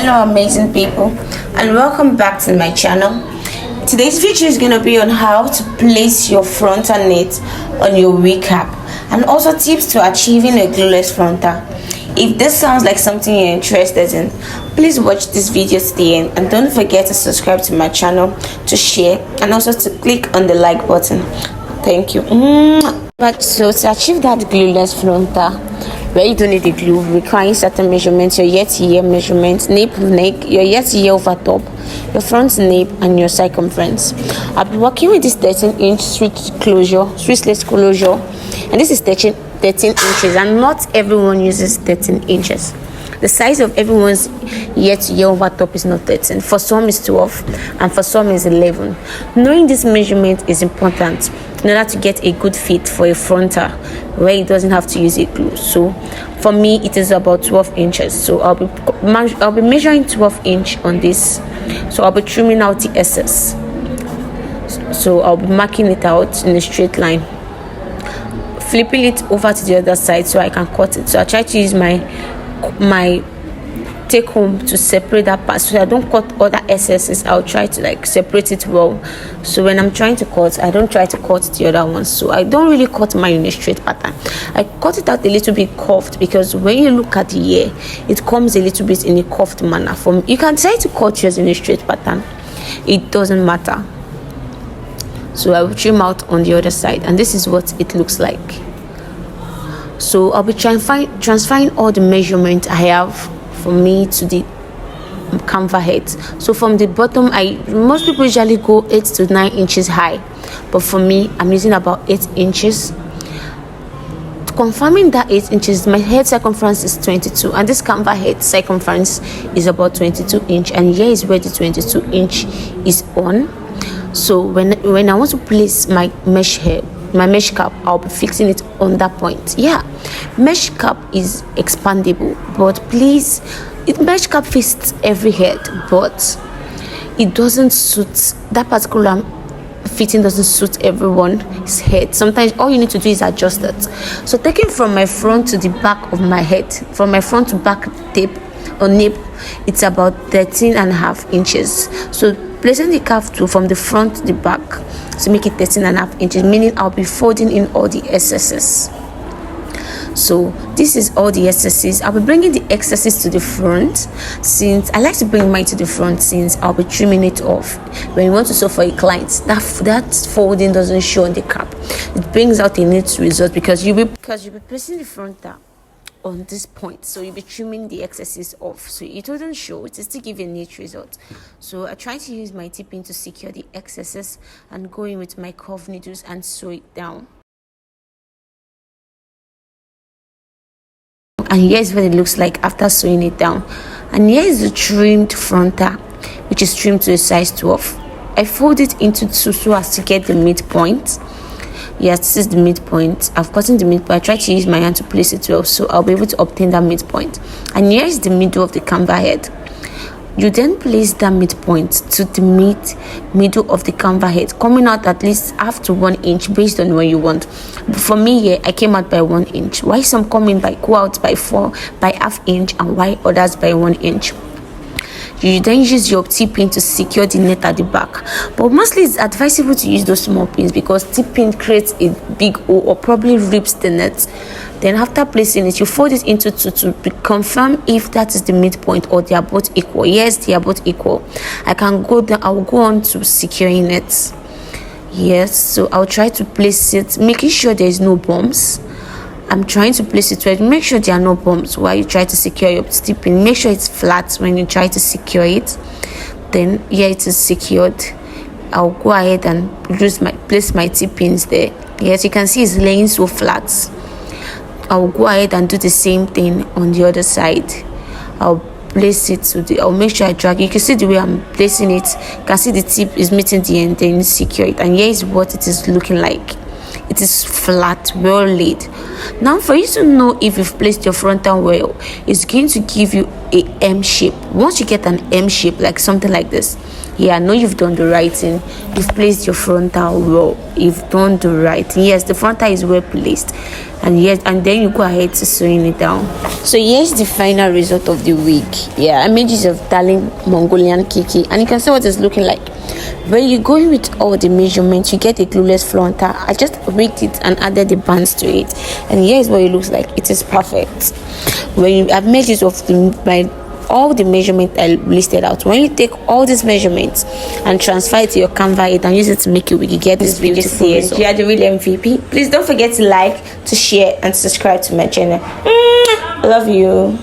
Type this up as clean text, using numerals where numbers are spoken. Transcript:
Hello amazing people, and welcome back to my channel. Today's video is going to be on how to place your frontal knit on your wig cap, and also tips to achieving a glueless frontal. If this sounds like something you're interested in, please watch this video to the end, and don't forget to subscribe to my channel, to share, and also to click on the like button. Thank you. So to achieve that glueless frontal, where you don't need the glue, requiring certain measurements, your ear-to-ear measurements, nape neck, your ear-to-ear over top, your front nape, and your circumference. I'll be working with this 13-inch Swiss closure, and this is 13 inches, and not everyone uses 13 inches. The size of everyone's ear-to-ear over top is not 13. For some is 12, and for some is 11. Knowing this measurement is important in order to get a good fit for a frontal where it doesn't have to use a glue. So for me, it is about 12 inches. So I'll be measuring 12 inch on this. So I'll be trimming out the excess. So I'll be marking it out in a straight line, flipping it over to the other side so I can cut it. So I try to use my take home to separate that part, so I don't cut other excesses. I'll try to separate it well, so when I'm trying to cut, I don't try to cut the other ones. So I don't really cut mine in a straight pattern. I cut it out a little bit curved, because when you look at the ear, it comes a little bit in a curved manner. You can try to cut yours in a straight pattern, it doesn't matter. So I will trim out on the other side, and this is what it looks like. So I'll be transferring all the measurement I have for me to the canvas head. So from the bottom, most people usually go 8 to 9 inches high, but for me, I'm using about 8 inches. Confirming that 8 inches, my head circumference is 22, and this canvas head circumference is about 22 inch, and here is where the 22 inch is on. So when I want to place my mesh cap, I'll be fixing it on that point. Mesh cap is expandable, but please, mesh cap fits every head, but it doesn't suit that particular fitting, doesn't suit everyone's head. Sometimes all you need to do is adjust it. So taking from my front to the back of my head, from my front to back tape or nape, it's about 13.5 inches. So placing the cap from the front to the back to make it 13.5 inches, meaning I'll be folding in all the excesses. So this is all the excesses. I'll be bringing the excesses to the front, since I like to bring mine to the front, since I'll be trimming it off. When you want to sew for a client, that folding doesn't show on the cap. It brings out a neat result, because you'll be placing the frontal on this point, so you'll be trimming the excesses off, so it doesn't show, it still give a neat result. So I try to use my tip-in to secure the excesses, and go in with my curved needles and sew it down. And here's what it looks like after sewing it down. And here is the trimmed frontal, which is trimmed to a size 12. I fold it into two so as to get the midpoint. Yes, this is the midpoint. I've gotten the midpoint. I try to use my hand to place it well, so I'll be able to obtain that midpoint. And here is the middle of the canvas head. You then place that midpoint to the middle of the canvas head, coming out at least half to 1 inch based on what you want. But for me here, I came out by 1 inch. Why some go out by half inch, and why others by 1 inch. You then use your tip-in to secure the net at the back, but mostly it's advisable to use those small pins, because tip-in creates a big hole or probably rips the net. Then after placing it, you fold it into two to confirm if that is the midpoint or they are both equal. Yes, they are both equal. I will go on to securing it. Yes, so I'll try to place it, making sure there is no bumps. I'm trying to place it right. Make sure there are no bumps while you try to secure your tip-in. Make sure it's flat when you try to secure it. Then here it is secured. I'll go ahead and place my tip-ins there. Yes, you can see it's laying so flat. I'll go ahead and do the same thing on the other side. I'll place it I'll make sure I drag it. You can see the way I'm placing it. You can see the tip is meeting the end, then secure it. And here is what it is looking like. it is flat, well laid. Now for you to know if you've placed your frontal well, it's going to give you a M shape. Once you get an M shape, like something like this, yeah, I know you've done the right thing. You've placed your frontal well. You've done the right thing. Yes, the frontal is well placed, and yes, and then you go ahead to sewing it down. So here's the final result of the wig. Yeah, I made use of darling Mongolian Kiki, and you can see what it's looking like. When you go with all the measurements, you get a glueless frontal. I just rigged it and added the bands to it, and here's what it looks like. It is perfect. When I've made use of all the measurements I listed out. When you take all these measurements and transfer it to your Canva and use it to make a wig, you get this beautiful result. You are the real MVP. Please don't forget to like, to share, and subscribe to my channel. Love you.